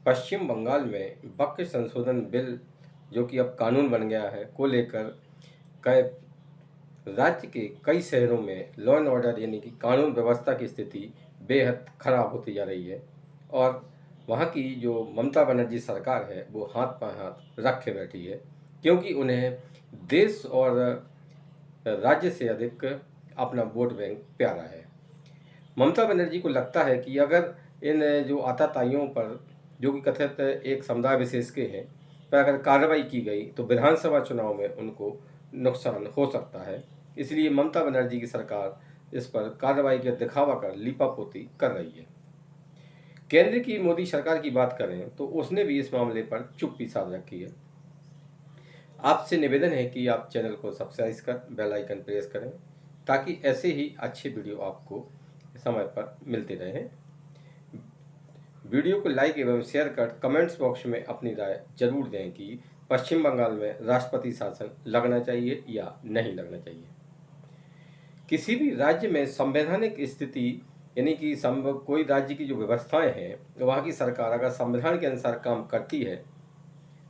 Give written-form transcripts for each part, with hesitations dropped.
पश्चिम बंगाल में वक्फ संशोधन बिल जो कि अब कानून बन गया है को लेकर कई राज्य के कई शहरों में लॉ एंड ऑर्डर यानी कि कानून व्यवस्था की स्थिति बेहद खराब होती जा रही है। और वहाँ की जो ममता बनर्जी सरकार है वो हाथ पर हाथ रखे बैठी है, क्योंकि उन्हें देश और राज्य से अधिक अपना वोट बैंक प्यारा है। ममता बनर्जी को लगता है कि अगर इन जो आतताइयों पर, जो कि कथित एक समुदाय विशेष के हैं, पर अगर कार्रवाई की गई तो विधानसभा चुनाव में उनको नुकसान हो सकता है। इसलिए ममता बनर्जी की सरकार इस पर कार्रवाई का दिखावा कर लीपापोती कर रही है। केंद्र की मोदी सरकार की बात करें तो उसने भी इस मामले पर चुप्पी साध रखी है। आपसे निवेदन है कि आप चैनल को सब्सक्राइब कर बेल आइकन प्रेस करें, ताकि ऐसे ही अच्छे वीडियो आपको समय पर मिलते रहें। वीडियो को लाइक एवं शेयर कर कमेंट्स बॉक्स में अपनी राय जरूर दें कि पश्चिम बंगाल में राष्ट्रपति शासन लगना चाहिए या नहीं लगना चाहिए। किसी भी राज्य में संवैधानिक स्थिति यानी कि कोई राज्य की जो व्यवस्थाएं हैं, वहाँ की सरकार अगर संविधान के अनुसार काम करती है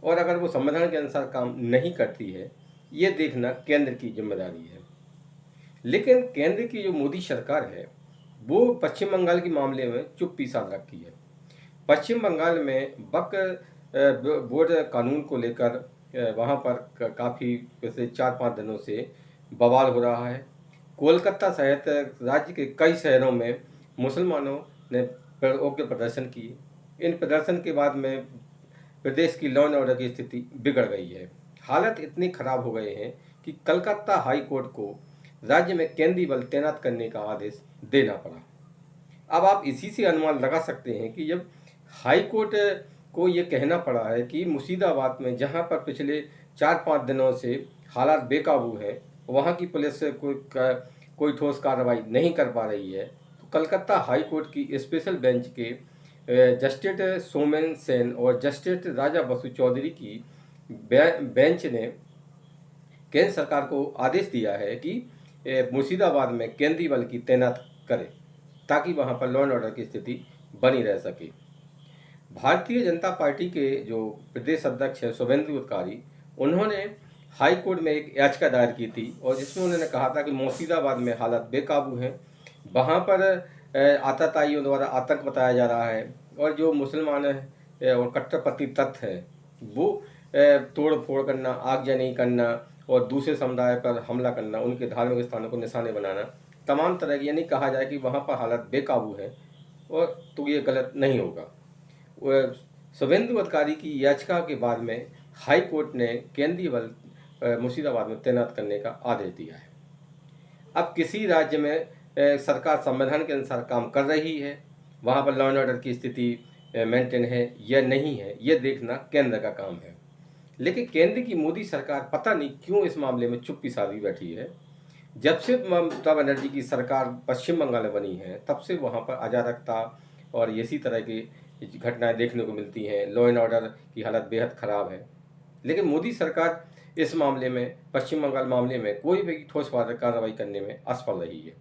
और अगर वो संविधान के अनुसार काम नहीं करती है, ये देखना केंद्र की जिम्मेदारी है। लेकिन केंद्र की जो मोदी सरकार है वो पश्चिम बंगाल के मामले में चुप्पी साध रखी है। पश्चिम बंगाल में वक्फ बोर्ड कानून को लेकर वहाँ पर काफ़ी पिछले 4-5 दिनों से बवाल हो रहा है। कोलकाता सहित राज्य के कई शहरों में मुसलमानों ने उग्र प्रदर्शन किए। इन प्रदर्शन के बाद में प्रदेश की लॉ एंड ऑर्डर की स्थिति बिगड़ गई है। हालत इतनी खराब हो गए हैं कि कलकत्ता हाई कोर्ट को राज्य में केंद्रीय बल तैनात करने का आदेश देना पड़ा। अब आप इसी से अनुमान लगा सकते हैं कि जब हाई कोर्ट को ये कहना पड़ा है कि मुर्शिदाबाद में जहां पर पिछले 4-5 दिनों से हालात बेकाबू हैं, वहां की पुलिस कोई ठोस कार्रवाई नहीं कर पा रही है, तो कलकत्ता हाई कोर्ट की स्पेशल बेंच के जस्टिस सोमेन सेन और जस्टिस राजा बसु चौधरी की बेंच ने केंद्र सरकार को आदेश दिया है कि मुर्शिदाबाद में केंद्रीय बल की तैनात करे, ताकि वहां पर लॉ एंड ऑर्डर की स्थिति बनी रह सके। भारतीय जनता पार्टी के जो प्रदेश अध्यक्ष हैं शुभेंदु अधिकारी, उन्होंने हाई कोर्ट में एक याचिका दायर की थी और जिसमें उन्होंने कहा था कि मुर्शिदाबाद में हालात बेकाबू हैं, वहाँ पर आतताइयों द्वारा आतंक बताया जा रहा है और जो मुसलमान और कट्टरपंथी तत्व हैं वो तोड़ फोड़ करना, आगजनी करना और दूसरे समुदाय पर हमला करना, उनके धार्मिक स्थानों को निशाने बनाना, तमाम तरह की, यानी कहा जाए कि वहाँ पर हालत बेकाबू है और तो ये गलत नहीं होगा। शुभेंदु अधिकारी की याचिका के बाद में हाई कोर्ट ने केंद्रीय बल मुर्शिदाबाद में तैनात करने का आदेश दिया है। अब किसी राज्य में सरकार संविधान के अनुसार काम कर रही है, वहाँ पर लॉ एंड ऑर्डर की स्थिति मेंटेन है या नहीं है, ये देखना केंद्र का काम है। लेकिन केंद्र की मोदी सरकार पता नहीं क्यों इस मामले में चुप्पी साधी बैठी है। जब से ममता बनर्जी की सरकार पश्चिम बंगाल में बनी है, तब से वहाँ पर अराजकता और इसी तरह की घटनाएं देखने को मिलती हैं। लॉ एंड ऑर्डर की हालत बेहद ख़राब है। लेकिन मोदी सरकार इस मामले में, पश्चिम बंगाल मामले में, कोई भी ठोस कार्रवाई करने में असफल रही है।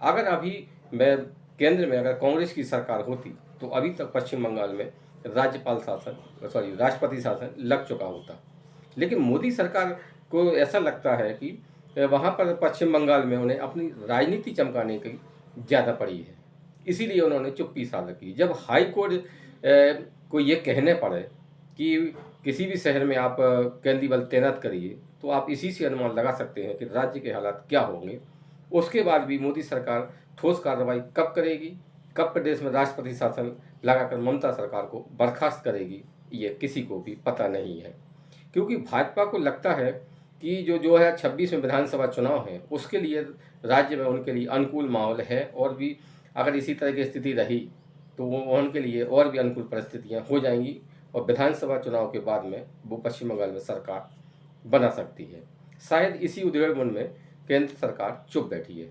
अगर अभी केंद्र में अगर कांग्रेस की सरकार होती तो अभी तक पश्चिम बंगाल में राष्ट्रपति शासन लग चुका होता। लेकिन मोदी सरकार को ऐसा लगता है कि वहाँ पर पश्चिम बंगाल में उन्हें अपनी राजनीति चमकाने की ज़्यादा पड़ी है, इसीलिए उन्होंने चुप्पी साध रखी। जब हाई कोर्ट को ये कहने पड़े कि किसी भी शहर में आप केंद्रीय बल तैनात करिए, तो आप इसी से अनुमान लगा सकते हैं कि राज्य के हालात क्या होंगे। उसके बाद भी मोदी सरकार ठोस कार्रवाई कब करेगी, कब प्रदेश में राष्ट्रपति शासन लगाकर ममता सरकार को बर्खास्त करेगी, ये किसी को भी पता नहीं है। क्योंकि भाजपा को लगता है कि जो है 26 में विधानसभा चुनाव है, उसके लिए राज्य में उनके लिए अनुकूल माहौल है और भी अगर इसी तरह की स्थिति रही तो वो उनके लिए और भी अनुकूल परिस्थितियाँ हो जाएंगी और विधानसभा चुनाव के बाद में वो पश्चिम बंगाल में सरकार बना सकती है। शायद इसी उद्देश्य में केंद्र सरकार चुप बैठी है।